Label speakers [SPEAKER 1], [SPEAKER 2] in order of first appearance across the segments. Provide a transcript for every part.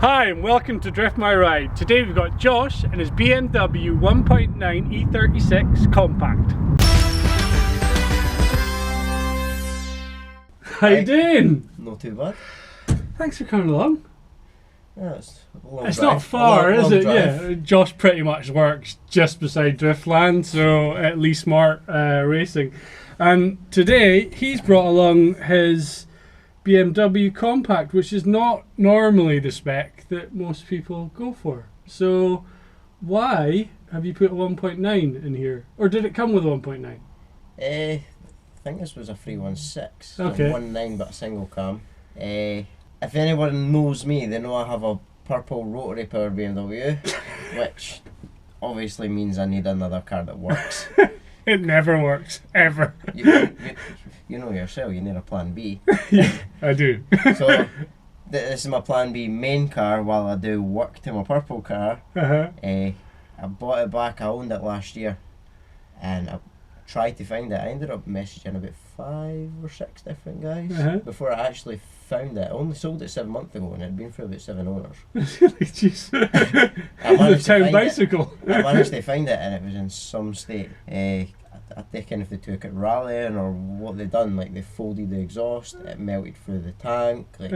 [SPEAKER 1] Hi and welcome to Drift My Ride. Today we've got Josh and his BMW 1.9 E36 Compact. How you doing?
[SPEAKER 2] Not too bad.
[SPEAKER 1] Thanks for coming along.
[SPEAKER 2] Yeah, it's a long
[SPEAKER 1] It's
[SPEAKER 2] drive.
[SPEAKER 1] not far, is it?
[SPEAKER 2] Drive.
[SPEAKER 1] Yeah. Josh pretty much works just beside Driftland, so at Lee Smart Racing. And today he's brought along his BMW Compact, which is not normally the spec that most people go for. So why have you put a 1.9 in here? Or did it come with a 1.9?
[SPEAKER 2] I think this was a 316.
[SPEAKER 1] Okay.
[SPEAKER 2] So 1.9 but a single cam. If anyone knows me, they know I have a purple rotary power BMW, which obviously means I need another car that works.
[SPEAKER 1] It never works, ever.
[SPEAKER 2] You know yourself, you need a plan B.
[SPEAKER 1] Yeah, I do.
[SPEAKER 2] So this is my plan B main car while I do work to my purple car. I bought it back, I owned it last year, and I tried to find it. I ended up messaging about 5 or 6 different guys before I actually found it. I only sold it 7 months ago and it had been through about 7 owners.
[SPEAKER 1] Jeez.
[SPEAKER 2] The
[SPEAKER 1] town bicycle.
[SPEAKER 2] I managed to find it and it was in some state. I think if they took it rallying or what they done, like they folded the exhaust, it melted through the tank, like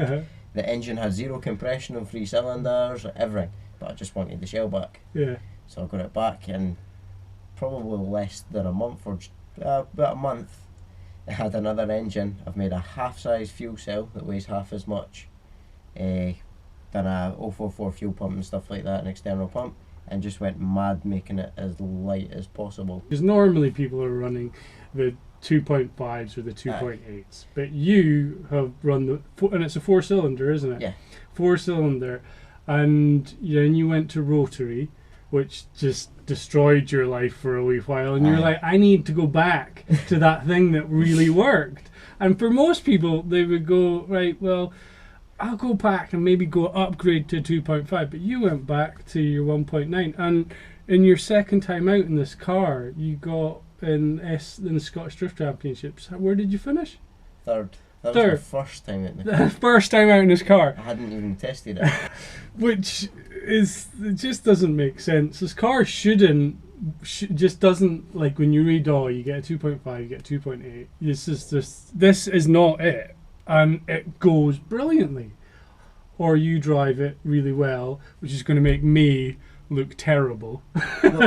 [SPEAKER 2] the engine had 0 compression on 3 cylinders, everything. But I just wanted the shell back.
[SPEAKER 1] Yeah.
[SPEAKER 2] So I got it back in probably less than a month, or about a month. It had another engine. I've made a half-size fuel cell that weighs half as much. Done a 044 fuel pump and stuff like that, an external pump, and just went mad making it as light as possible.
[SPEAKER 1] Because normally people are running the 2.5s or the 2.8s, but you have run the, and it's a 4-cylinder, isn't it?
[SPEAKER 2] Yeah.
[SPEAKER 1] 4-cylinder, and then you went to rotary, which just destroyed your life for a wee while, and you're like, I need to go back to that thing that really worked. And for most people, they would go, right, well, I'll go back and maybe go upgrade to 2.5, but you went back to your 1.9, and in your second time out in this car, you got in the Scottish Drift Championships. Where did you finish?
[SPEAKER 2] Third. That was the first time out in the car.
[SPEAKER 1] First time out in this car.
[SPEAKER 2] I hadn't even tested it.
[SPEAKER 1] Which is, it just doesn't make sense. This car just doesn't, like when you read, oh, you get a 2.5, you get 2.8. This is not it. And it goes brilliantly. Or you drive it really well, which is going to make me look terrible.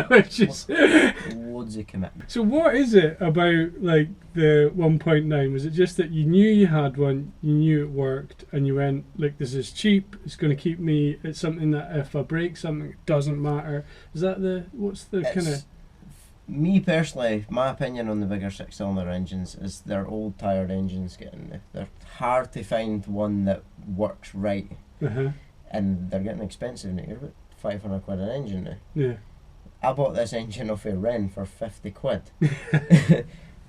[SPEAKER 1] Which is
[SPEAKER 2] loads of commitment.
[SPEAKER 1] So what is it about like the 1.9? Was it just that you knew you had one, you knew it worked, and you went, like, this is cheap, it's going to keep me, it's something that if I break something, it doesn't matter. Is that what's the kind of...
[SPEAKER 2] Me personally, my opinion on the bigger 6-cylinder engines is they're old tired engines they're hard to find one that works right. And they're getting expensive now. You're about 500 quid an engine now.
[SPEAKER 1] Yeah.
[SPEAKER 2] I bought this engine off of Ren for 50 quid.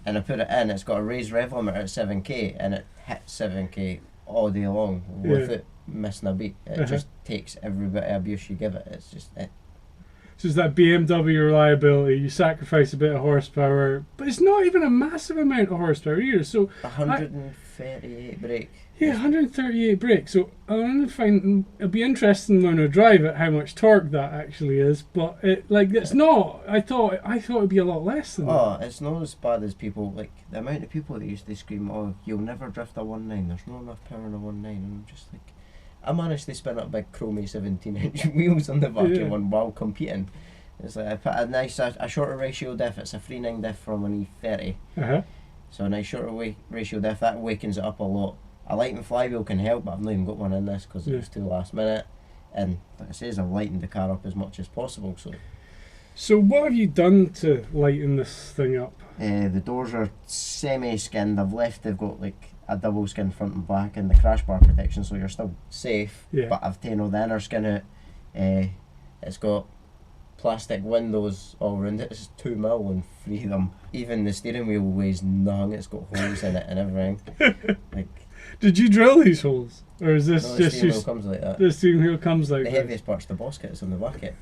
[SPEAKER 2] And I put it in, it's got a raised rev limiter at 7k, and it hits 7k all day long without missing a beat. It just takes every bit of abuse you give it. It's just it.
[SPEAKER 1] So it's that BMW reliability, you sacrifice a bit of horsepower, but it's not even a massive amount of horsepower either. So
[SPEAKER 2] 138 brake.
[SPEAKER 1] Yeah, 138 brake. So I'm gonna find, it'll be interesting when I drive it how much torque that actually is. But it's not. I thought it'd be a lot less than that.
[SPEAKER 2] Oh, it's not as bad as people, like the amount of people that used to scream, oh, you'll never drift a 1.9, there's not enough power in a 1.9, and I'm just like, I managed to spin up big chromey 17-inch wheels on the back of one while competing. It's like I put a shorter ratio diff. It's a 3.9 diff from an E30. So a nice shorter ratio diff, that wakens it up a lot. A lightened flywheel can help, but I've not even got one in this because it was too last minute. And like I say, I've lightened the car up as much as possible.
[SPEAKER 1] So what have you done to lighten this thing up?
[SPEAKER 2] The doors are semi-skinned. They've got like a double skin front and back, and the crash bar protection, so you're still safe. But I've taken all the inner skin out. It's got plastic windows all around it. It's 2mm and 3 of them. Even the steering wheel weighs nothing. It's got holes in it and everything. Like,
[SPEAKER 1] did you drill these holes, or is this
[SPEAKER 2] the steering wheel comes like that?
[SPEAKER 1] The steering wheel comes like
[SPEAKER 2] the heaviest part's the boss kits on the back of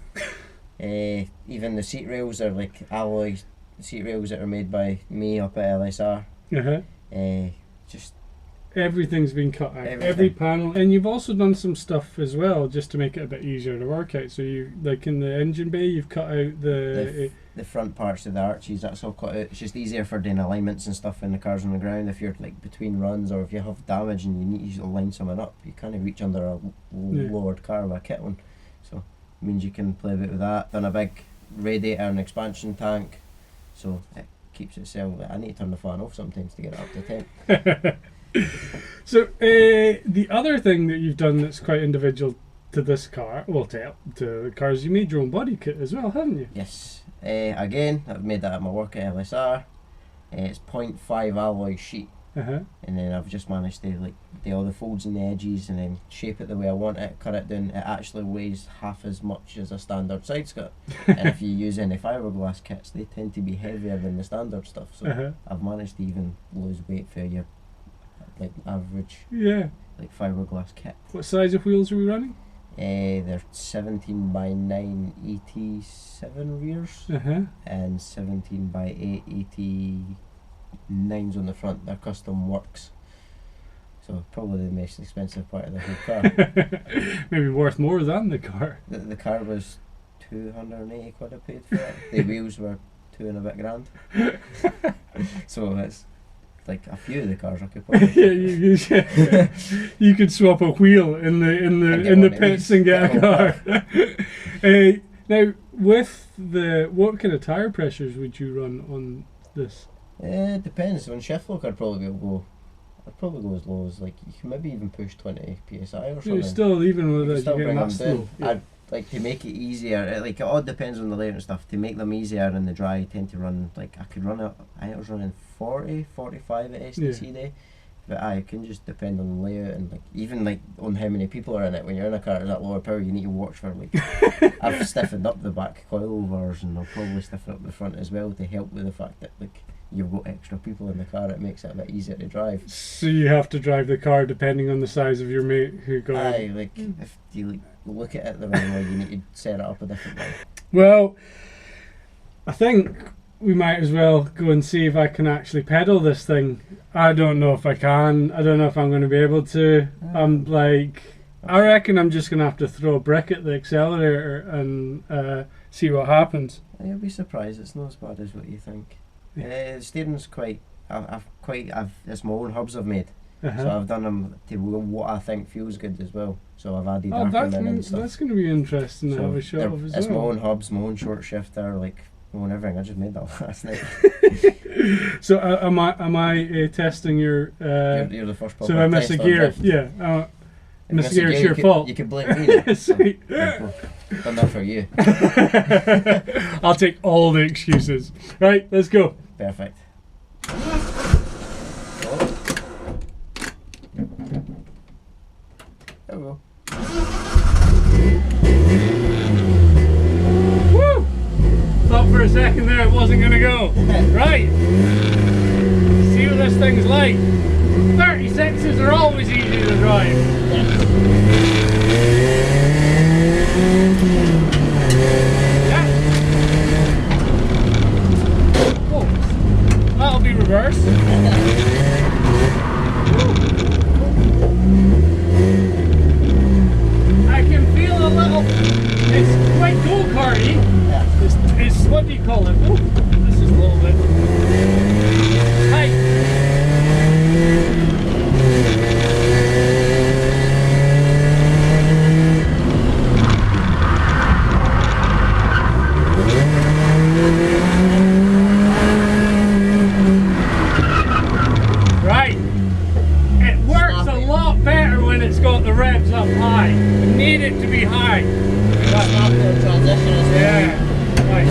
[SPEAKER 2] it. Even the seat rails are like alloy seat rails that are made by me up at LSR.
[SPEAKER 1] Everything's been cut out.
[SPEAKER 2] Everything.
[SPEAKER 1] Every panel, and you've also done some stuff as well just to make it a bit easier to work out. So you, like in the engine bay, you've cut out the
[SPEAKER 2] front parts of the arches. That's all cut out. It's just easier for doing alignments and stuff when the car's on the ground. If you're like between runs, or if you have damage and you need to line something up, you can't reach under a lowered car with a kit one. So it means you can play a bit with that. Done a big radiator and expansion tank, so it keeps itself. I need to turn the fan off sometimes to get it up to temp.
[SPEAKER 1] So the other thing that you've done that's quite individual to this car, well, to the cars, you made your own body kit as well, haven't you?
[SPEAKER 2] Yes. Again, I've made that at my work at LSR. It's 0.5 alloy sheet, and then I've just managed to like do all the folds in the edges and then shape it the way I want it, cut it down. It actually weighs half as much as a standard side skirt. And if you use any fiberglass kits, they tend to be heavier than the standard stuff. So I've managed to even lose weight for your like average like fiberglass kit.
[SPEAKER 1] What size of wheels are we running?
[SPEAKER 2] They're 17 by 9 ET7 rears and 17 by 8 ET9s on the front. They're custom works, so probably the most expensive part of the whole car.
[SPEAKER 1] Maybe worth more than the car.
[SPEAKER 2] The car was 280 quid I paid for it. The wheels were 2 and a bit grand. So it's like a few of the cars I could probably
[SPEAKER 1] you could swap a wheel in the pits and get a car. Now, with what kind of tire pressures would you run on this?
[SPEAKER 2] It depends. On shift lock, I'd probably go as low as, like, you can maybe even push 20 psi or something.
[SPEAKER 1] You're still, even with it,
[SPEAKER 2] still
[SPEAKER 1] you
[SPEAKER 2] bring
[SPEAKER 1] get
[SPEAKER 2] them
[SPEAKER 1] that
[SPEAKER 2] down.
[SPEAKER 1] slow.
[SPEAKER 2] I'd like to make it easier. It all depends on the layout and stuff. To make them easier in the dry, I tend to run, like, I could run it. I was running 40, 45 at STC day. But it can just depend on the layout and like even like on how many people are in it. When you're in a car at that lower power, you need to watch for like. I've stiffened up the back coilovers and I'll probably stiffen up the front as well to help with the fact that like you've got extra people in the car. It makes it a bit easier to drive.
[SPEAKER 1] So you have to drive the car depending on the size of your mate who got.
[SPEAKER 2] Aye, like if you like look at it the wrong way, you need to set it up a different way.
[SPEAKER 1] Well, I think we might as well go and see if I can actually pedal this thing. I don't know if I can. I don't know if I'm going to be able to. I'm like, I reckon I'm just going to have to throw a brick at the accelerator and see what happens.
[SPEAKER 2] You'll be surprised. It's not as bad as what you think. The steering's quite. It's my own hubs I've made. So I've done them to what I think feels good as well. So I've added Ackerman and stuff.
[SPEAKER 1] That's going to be interesting to have a shot of as well.
[SPEAKER 2] It's my own hubs, my own short shifter, like my own everything. I just made that last night.
[SPEAKER 1] So am I testing your?
[SPEAKER 2] You're the first.
[SPEAKER 1] So I miss a gear. Yeah. Miss a gear. It's your fault.
[SPEAKER 2] You can blame me.
[SPEAKER 1] Sweet.
[SPEAKER 2] Done that for you.
[SPEAKER 1] I'll take all the excuses. Right, let's go.
[SPEAKER 2] Perfect. There we go.
[SPEAKER 1] Woo! Thought for a second there it wasn't going to go. Right. See what this thing's like. 36s are always easy to drive. Yeah. Whoa. That'll be reversed. I can feel a little. It's quite go-karty. Yeah. It's what do you call it? Oh, this is a little bit tight. Right. It works a lot better when it's got the revs up high. We need it to be high.
[SPEAKER 2] That's not the transition as well.
[SPEAKER 1] Yeah. Right.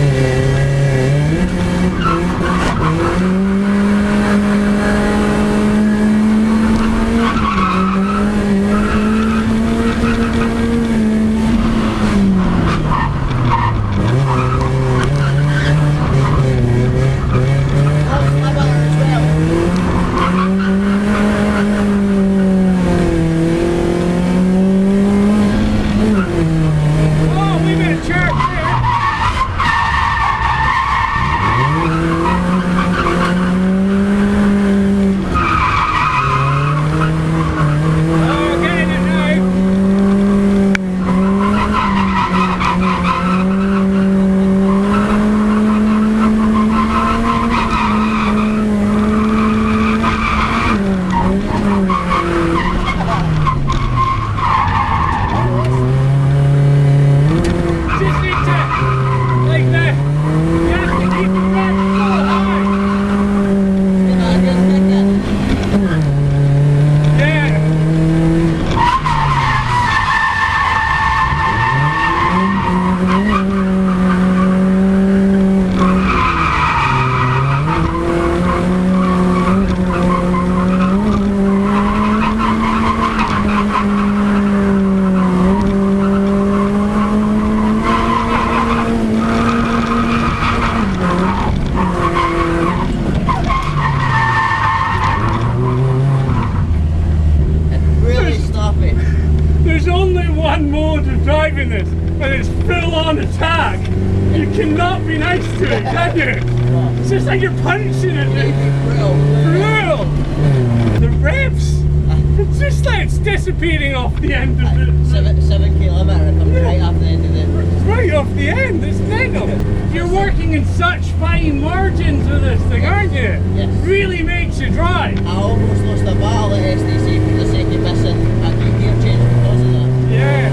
[SPEAKER 1] driving this and it's full on attack, you cannot be nice to it, can you? It's just like you're punching it. Brutal. The revs. It's just like it's disappearing off the end of it.
[SPEAKER 2] 7 kilometre comes right off the end of it.
[SPEAKER 1] Right off the end, it's mental. You're working in such fine margins with this thing, aren't you?
[SPEAKER 2] Yes.
[SPEAKER 1] Really makes you drive.
[SPEAKER 2] I almost lost a battle at SDC for the sake of missing a gear change because of that.
[SPEAKER 1] Yeah.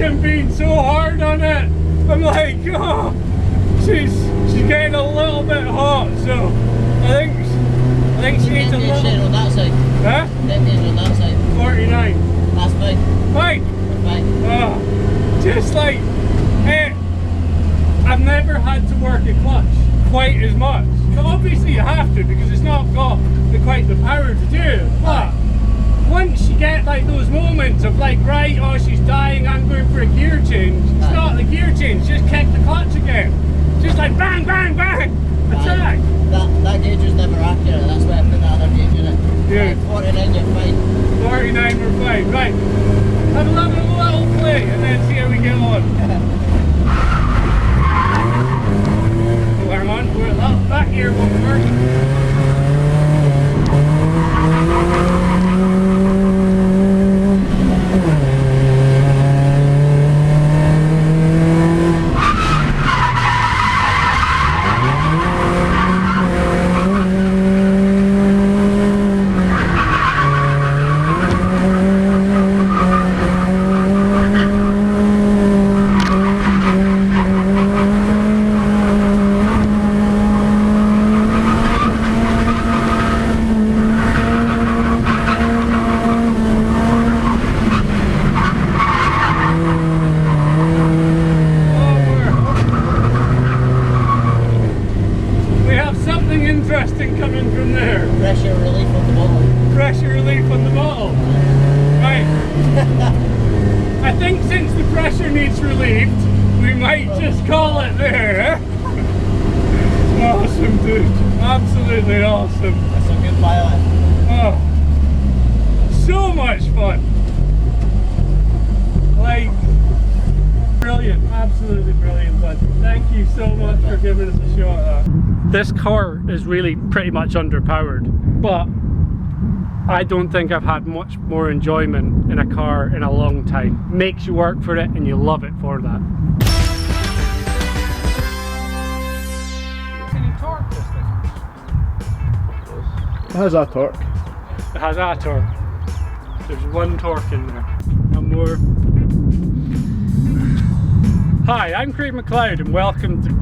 [SPEAKER 1] I'm being so hard on it. I'm like, oh, she's getting a little bit hot, so I think she needs a little.
[SPEAKER 2] On that side.
[SPEAKER 1] Huh?
[SPEAKER 2] On that side.
[SPEAKER 1] 49.
[SPEAKER 2] That's fine.
[SPEAKER 1] Fine.
[SPEAKER 2] Fine.
[SPEAKER 1] Oh, just like I've never had to work a clutch quite as much. So obviously you have to because it's not got quite the power to do it. But once you get like those moments of like, right, oh she's dying, I'm going for a gear change. It's not the gear change, just kick the clutch again. Just like bang, bang, bang, attack.
[SPEAKER 2] That gauge was never accurate, that's why I put that other gauge in it.
[SPEAKER 1] Yeah.
[SPEAKER 2] 49 you're fine.
[SPEAKER 1] 49 we're fine, right. Have a little play and then see how we get on. Oh, hang on, that gear won't work. Coming from there.
[SPEAKER 2] Pressure relief on the bottle.
[SPEAKER 1] Pressure relief on the bottle. Right. I think since the pressure needs relieved, we might just call it there. Awesome, dude. Absolutely awesome.
[SPEAKER 2] That's a good pilot.
[SPEAKER 1] Oh, so much fun. Like, brilliant. Absolutely brilliant, bud. Thank you so much for giving us a shot at that. This car is really pretty much underpowered, but I don't think I've had much more enjoyment in a car in a long time. Makes you work for it and you love it for that. Can you torque this thing?
[SPEAKER 3] It has a torque.
[SPEAKER 1] It has a torque. There's one torque in there. No more. Hi, I'm Craig McLeod and welcome to